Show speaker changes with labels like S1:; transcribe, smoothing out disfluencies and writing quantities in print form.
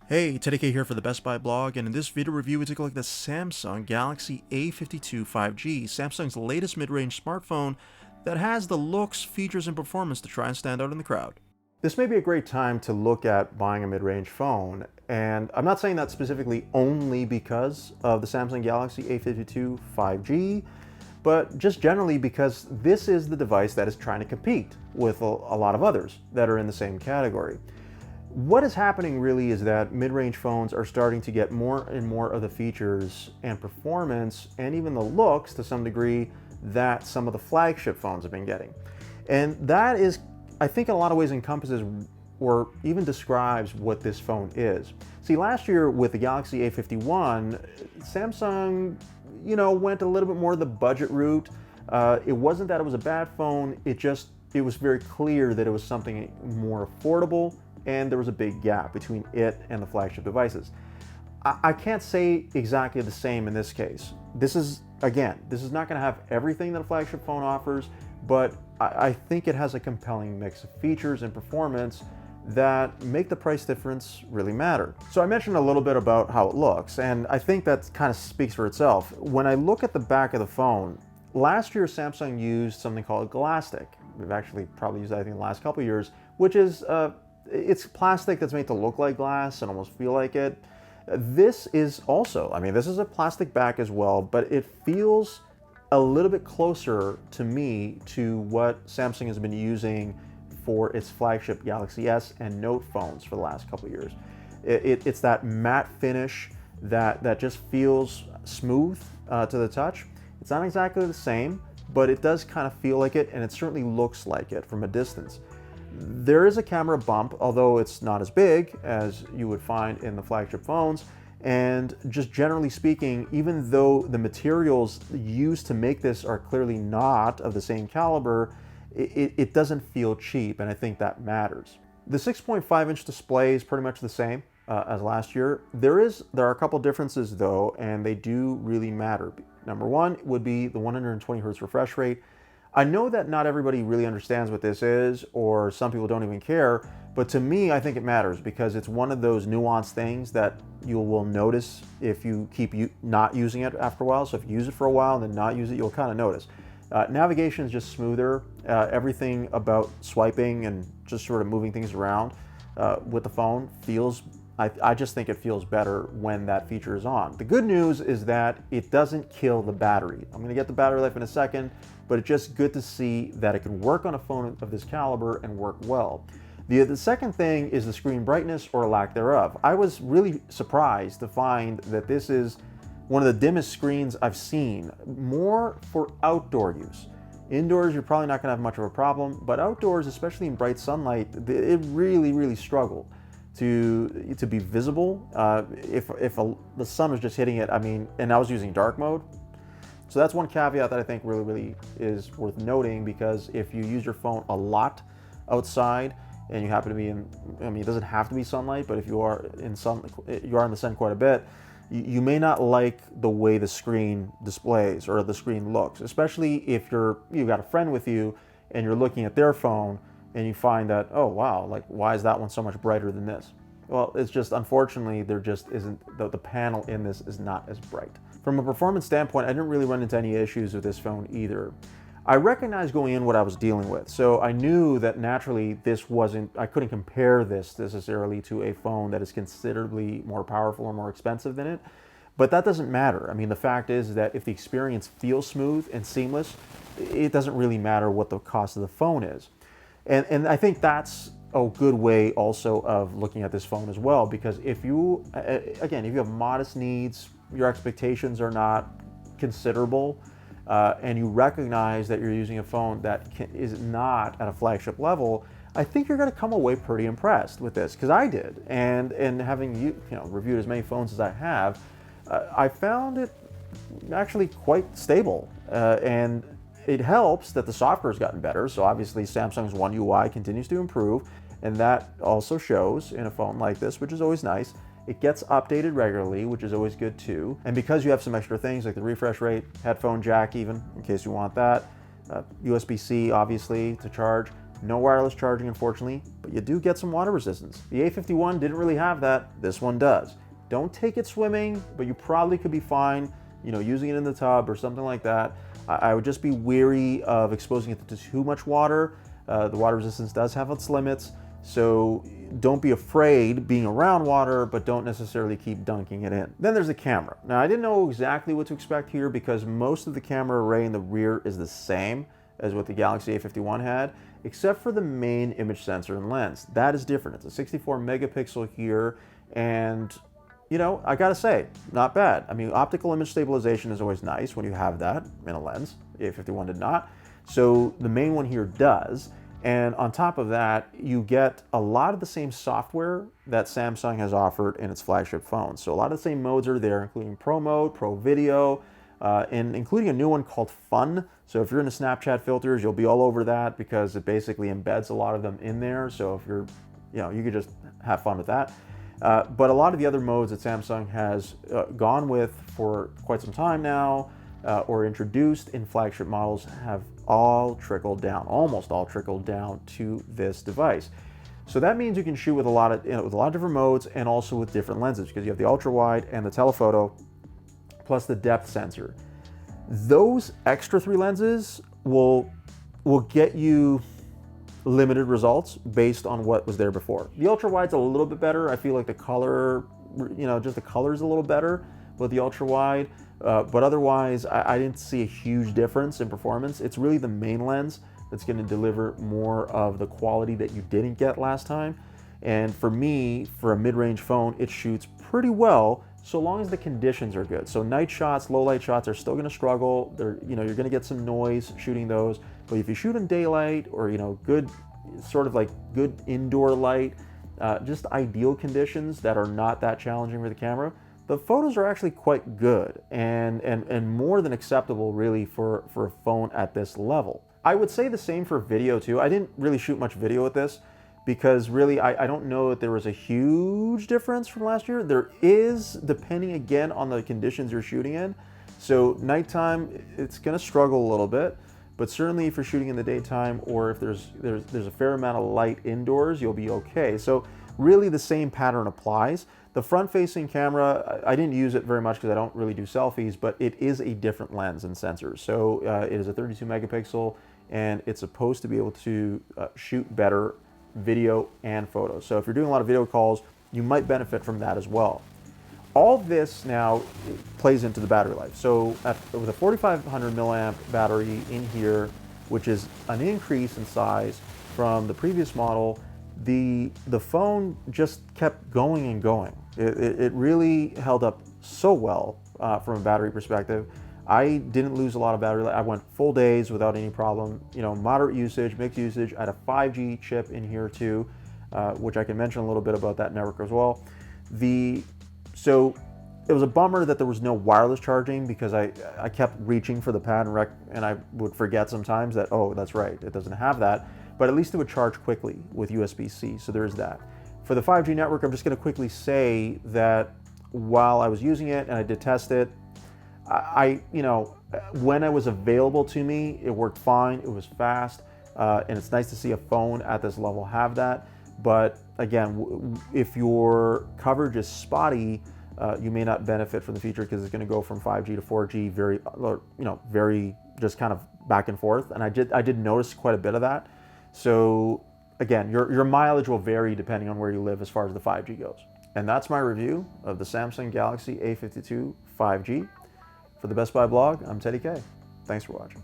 S1: Hey, Teddy K here for the Best Buy blog, and in this video review we take a look at the Samsung Galaxy A52 5G, Samsung's latest mid-range smartphone that has the looks, features, and performance to try and stand out in the crowd. This may be a great time to look at buying a mid-range phone, and I'm not saying that specifically only because of the Samsung Galaxy A52 5G, but just generally because this is the device that is trying to compete with a lot of others that are in the same category. What is happening really is that mid-range phones are starting to get more and more of the features and performance and even the looks to some degree that some of the flagship phones have been getting. And that is, I think in a lot of ways encompasses or even describes what this phone is. See, last year with the Galaxy A51, Samsung, went a little bit more the budget route. It wasn't that it was a bad phone, it was very clear that it was something more affordable, and there was a big gap between it and the flagship devices. I can't say exactly the same in this case. This is not going to have everything that a flagship phone offers, but I think it has a compelling mix of features and performance that make the price difference really matter. So I mentioned a little bit about how it looks, and I think that kind of speaks for itself. When I look at the back of the phone, last year Samsung used something called Glastic. We've actually probably used that in the last couple of years, which is it's plastic that's made to look like glass and almost feel like it. This is also, this is a plastic back as well, but it feels a little bit closer to me to what Samsung has been using for its flagship Galaxy S and Note phones for the last couple of years. It's that matte finish that just feels smooth to the touch. It's not exactly the same, but it does kind of feel like it, and it certainly looks like it from a distance. There is a camera bump, although it's not as big as you would find in the flagship phones. And just generally speaking, even though the materials used to make this are clearly not of the same caliber, it doesn't feel cheap, and I think that matters. The 6.5-inch display is pretty much the same as last year. There are a couple differences though, and they do really matter. Number one would be the 120 hertz refresh rate. I know that not everybody really understands what this is, or some people don't even care, but to me, I think it matters because it's one of those nuanced things that you will notice if you keep not using it after a while. So if you use it for a while and then not use it, you'll kind of notice. Navigation is just smoother. Everything about swiping and just sort of moving things around with the phone feels, I just think it feels better when that feature is on. The good news is that it doesn't kill the battery. I'm going to get the battery life in a second, but it's just good to see that it can work on a phone of this caliber and work well. The second thing is the screen brightness or lack thereof. I was really surprised to find that this is one of the dimmest screens I've seen, more for outdoor use. Indoors, you're probably not going to have much of a problem, but outdoors, especially in bright sunlight, it really, really struggled to be visible. If the sun was just hitting it, and I was using dark mode. So that's one caveat that I think really is worth noting, because if you use your phone a lot outside and you happen to be in, it doesn't have to be sunlight, but if you are in the sun quite a bit, you may not like the way the screen displays or the screen looks, especially if you've got a friend with you and you're looking at their phone and you find that, oh wow, like why is that one so much brighter than this? Well, it's just, unfortunately, there just isn't, the panel in this is not as bright. From a performance standpoint, I didn't really run into any issues with this phone either. I recognized going in what I was dealing with, so I knew that naturally I couldn't compare this necessarily to a phone that is considerably more powerful or more expensive than it, but that doesn't matter. The fact is that if the experience feels smooth and seamless, it doesn't really matter what the cost of the phone is. And I think that's a good way also of looking at this phone as well, because if you have modest needs, your expectations are not considerable, and you recognize that you're using a phone that is not at a flagship level, I think you're going to come away pretty impressed with this, because I did. And having reviewed as many phones as I have, I found it actually quite stable, and it helps that the software has gotten better. So obviously Samsung's One UI continues to improve, and that also shows in a phone like this, which is always nice. It gets updated regularly, which is always good too. And because you have some extra things like the refresh rate, headphone jack even, in case you want that, USB-C obviously to charge, No wireless charging, unfortunately, but you do get some water resistance. The A51 didn't really have that. This one does. Don't take it swimming, but you probably could be fine, using it in the tub or something like that. I would just be wary of exposing it to too much water. The water resistance does have its limits, so don't be afraid being around water, but don't necessarily keep dunking it in. Then there's the camera. Now, I didn't know exactly what to expect here because most of the camera array in the rear is the same as what the Galaxy A51 had, except for the main image sensor and lens. That is different. It's a 64 megapixel here, and I gotta say, not bad. I mean, optical image stabilization is always nice when you have that in a lens. The A51 did not. So the main one here does. And on top of that, you get a lot of the same software that Samsung has offered in its flagship phones. So a lot of the same modes are there, including Pro Mode, Pro Video, and including a new one called Fun. So if you're into Snapchat filters, you'll be all over that because it basically embeds a lot of them in there. So if you're, you could just have fun with that. But a lot of the other modes that Samsung has gone with for quite some time now, or introduced in flagship models, have all trickled down, almost all trickled down to this device. So that means you can shoot with a lot of different modes and also with different lenses because you have the ultra wide and the telephoto, plus the depth sensor. Those extra 3 lenses will get you limited results based on what was there before. The ultra wide's a little bit better. I feel like the color, just the color is a little better with the ultra wide. But otherwise, I didn't see a huge difference in performance. It's really the main lens that's going to deliver more of the quality that you didn't get last time. And for me, for a mid-range phone, it shoots pretty well so long as the conditions are good. So night shots, low light shots are still going to struggle. You're going to get some noise shooting those. But if you shoot in daylight or good, sort of like good indoor light, just ideal conditions that are not that challenging for the camera, the photos are actually quite good and more than acceptable really for a phone at this level. I would say the same for video too. I didn't really shoot much video with this because really I don't know that there was a huge difference from last year. There is, depending again on the conditions you're shooting in. So nighttime, it's gonna struggle a little bit, but certainly if you're shooting in the daytime or if there's a fair amount of light indoors, you'll be okay. So really the same pattern applies. The front-facing camera, I didn't use it very much because I don't really do selfies, but it is a different lens and sensor. So it is a 32 megapixel, and it's supposed to be able to shoot better video and photos. So if you're doing a lot of video calls, you might benefit from that as well. All this now plays into the battery life. So with a 4,500 milliamp battery in here, which is an increase in size from the previous model, the phone just kept going and going. It really held up so well from a battery perspective. I didn't lose a lot of battery life. I went full days without any problem. Moderate usage, mixed usage. I had a 5G chip in here too, which I can mention a little bit about that network as well. So it was a bummer that there was no wireless charging because I kept reaching for the pad and I would forget sometimes that, oh, that's right, it doesn't have that. But at least it would charge quickly with USB-C, so there is that. For the 5G network, I'm just gonna quickly say that while I was using it and I did test it, when it was available to me, it worked fine, it was fast, and it's nice to see a phone at this level have that. But again, if your coverage is spotty, you may not benefit from the feature because it's gonna go from 5G to 4G very just kind of back and forth. And I did notice quite a bit of that. So again, your mileage will vary depending on where you live as far as the 5G goes. And that's my review of the Samsung Galaxy A52 5G. For the Best Buy blog, I'm Teddy K. Thanks for watching.